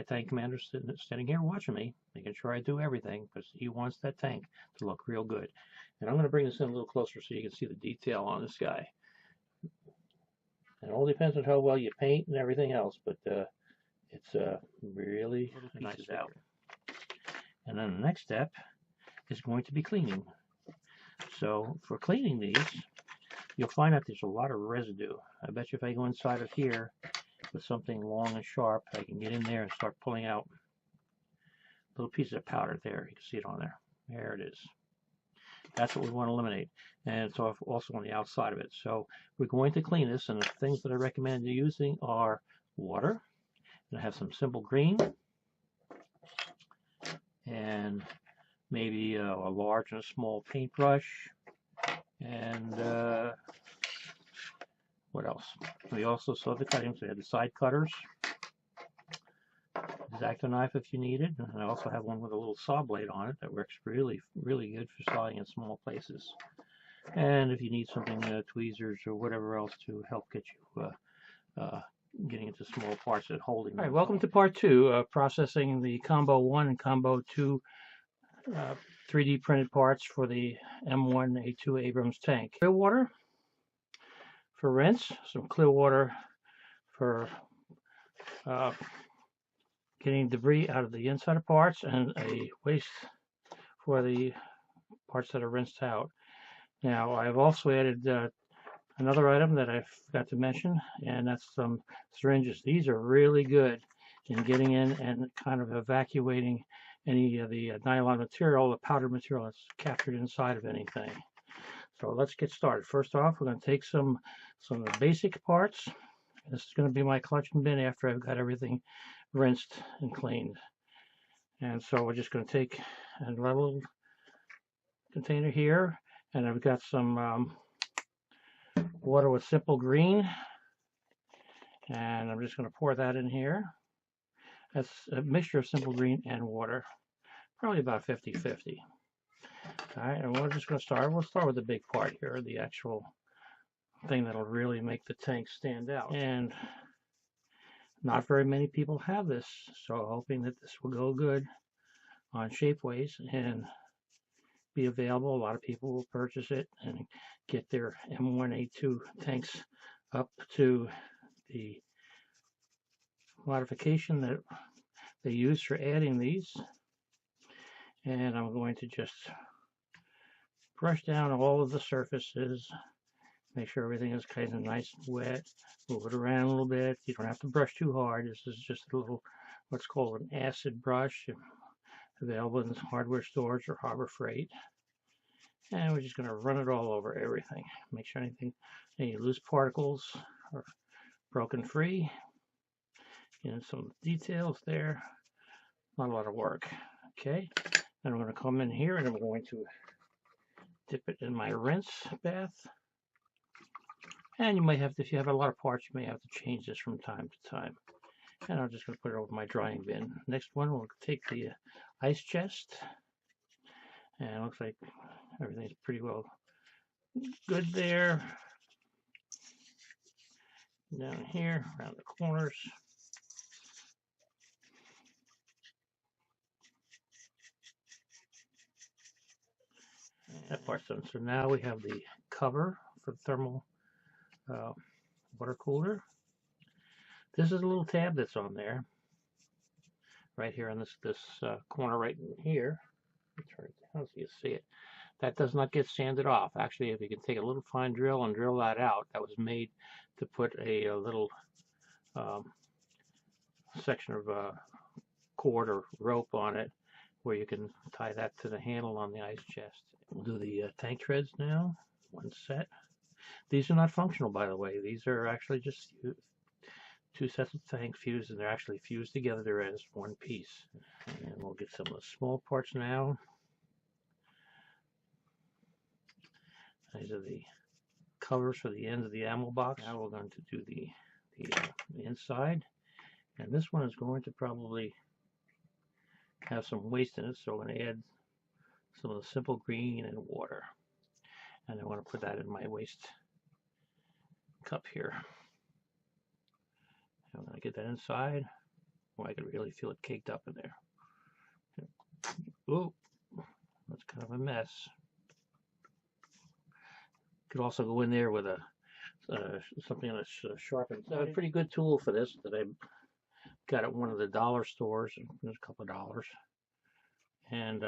tank commander standing here watching me, making sure I do everything, because he wants that tank to look real good. And I'm going to bring this in a little closer so you can see the detail on this guy. It all depends on how well you paint and everything else, but it's really nice out. And then the next step is going to be cleaning. So for cleaning these, you'll find that there's a lot of residue. I bet you if I go inside of here with something long and sharp, I can get in there and start pulling out little pieces of powder there. You can see it on there. There it is. That's what we want to eliminate. And it's also on the outside of it. So we're going to clean this, and the things that I recommend using are water. And I have some simple green, and maybe a large and a small paintbrush, and what else? We also saw the cutting, so we had the side cutters, X-Acto knife if you need it, and I also have one with a little saw blade on it that works really, really good for sawing in small places. And if you need something, tweezers or whatever else to help get you getting into small parts and holding them. All right, welcome to part 2, processing the Combo 1 and Combo 2 3D printed parts for the M1A2 Abrams tank. Clear water for rinse, some clear water for getting debris out of the inside of parts, and a waste for the parts that are rinsed out. Now I've also added another item that I forgot to mention, and that's some syringes. These are really good in getting in and kind of evacuating any of the nylon material, the powdered material that's captured inside of anything. So let's get started. First off, we're going to take some of the basic parts. This is going to be my collection bin after I've got everything rinsed and cleaned. And so we're just going to take a level container here, and I've got some water with simple green, and I'm just going to pour that in here. That's a mixture of simple green and water, probably about 50-50. All right, and we're just going to start. We'll start with the big part here, the actual thing that'll really make the tank stand out. And not very many people have this, so hoping that this will go good on Shapeways and be available. A lot of people will purchase it and get their M1A2 tanks up to the modification that they use for adding these. And I'm going to just brush down all of the surfaces, make sure everything is kind of nice and wet, move it around a little bit. You don't have to brush too hard. This is just a little, what's called an acid brush, available in hardware stores or Harbor Freight. And we're just going to run it all over everything. Make sure any loose particles are broken free. And some details there. Not a lot of work. Okay. Then I'm going to come in here and I'm going to dip it in my rinse bath. And you might have to, if you have a lot of parts, you may have to change this from time to time. And I'm just going to put it over my drying bin. Next one, we'll take the ice chest. And it looks like everything's pretty well good there. Down here, around the corners. That part's done. So now we have the cover for the thermal water cooler. This is a little tab that's on there, right here on this corner right in here. Turn it down so you see it. That does not get sanded off. Actually, if you can take a little fine drill and drill that out, that was made to put a little section of cord or rope on it, where you can tie that to the handle on the ice chest. We'll do the tank treads now. One set. These are not functional, by the way. These are actually just 2 sets of tank fused, and they're actually fused together as one piece. And we'll get some of the small parts now. These are the covers for the ends of the ammo box. Now we're going to do the inside. And this one is going to probably have some waste in it, so I'm going to add some of the simple green and water. And I want to put that in my waste cup here. I'm going to get that inside. I could really feel it caked up in there. Ooh, that's kind of a mess. Could also go in there with a something that's sharpened. A pretty good tool for this that I got at one of the dollar stores. There's a couple of dollars, and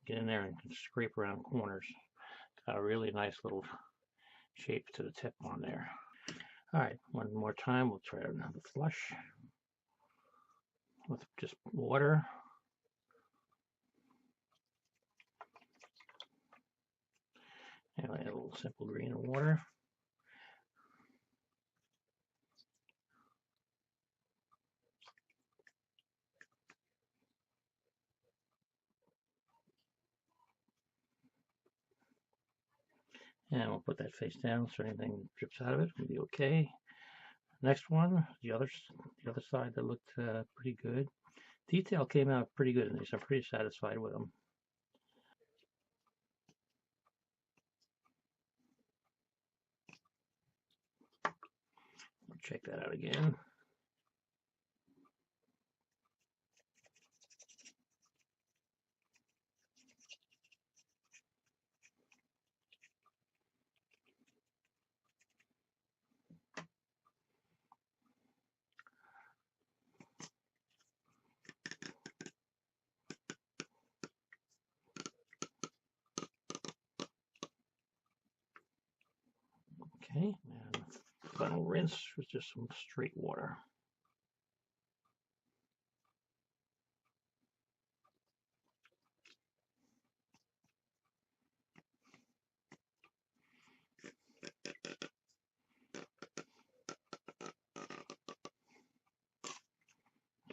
get in there and scrape around corners. Got a really nice little shape to the tip on there. All right, one more time. We'll try another flush with just water. And a little simple green and water. And we'll put that face down so anything drips out of it will be okay. Next one, the other side that looked pretty good. Detail came out pretty good in these. I'm pretty satisfied with them. I'll check that out again. Okay, and final rinse with just some straight water.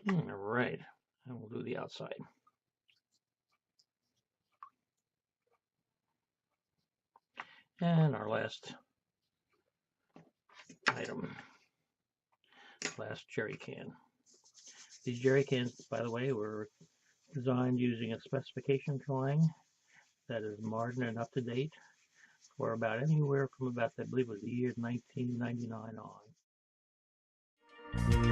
All right, and we'll do the outside. And our last item, last jerry can. These jerry cans, by the way, were designed using a specification drawing that is modern and up to date for about anywhere from about, I believe it was the year 1999 on.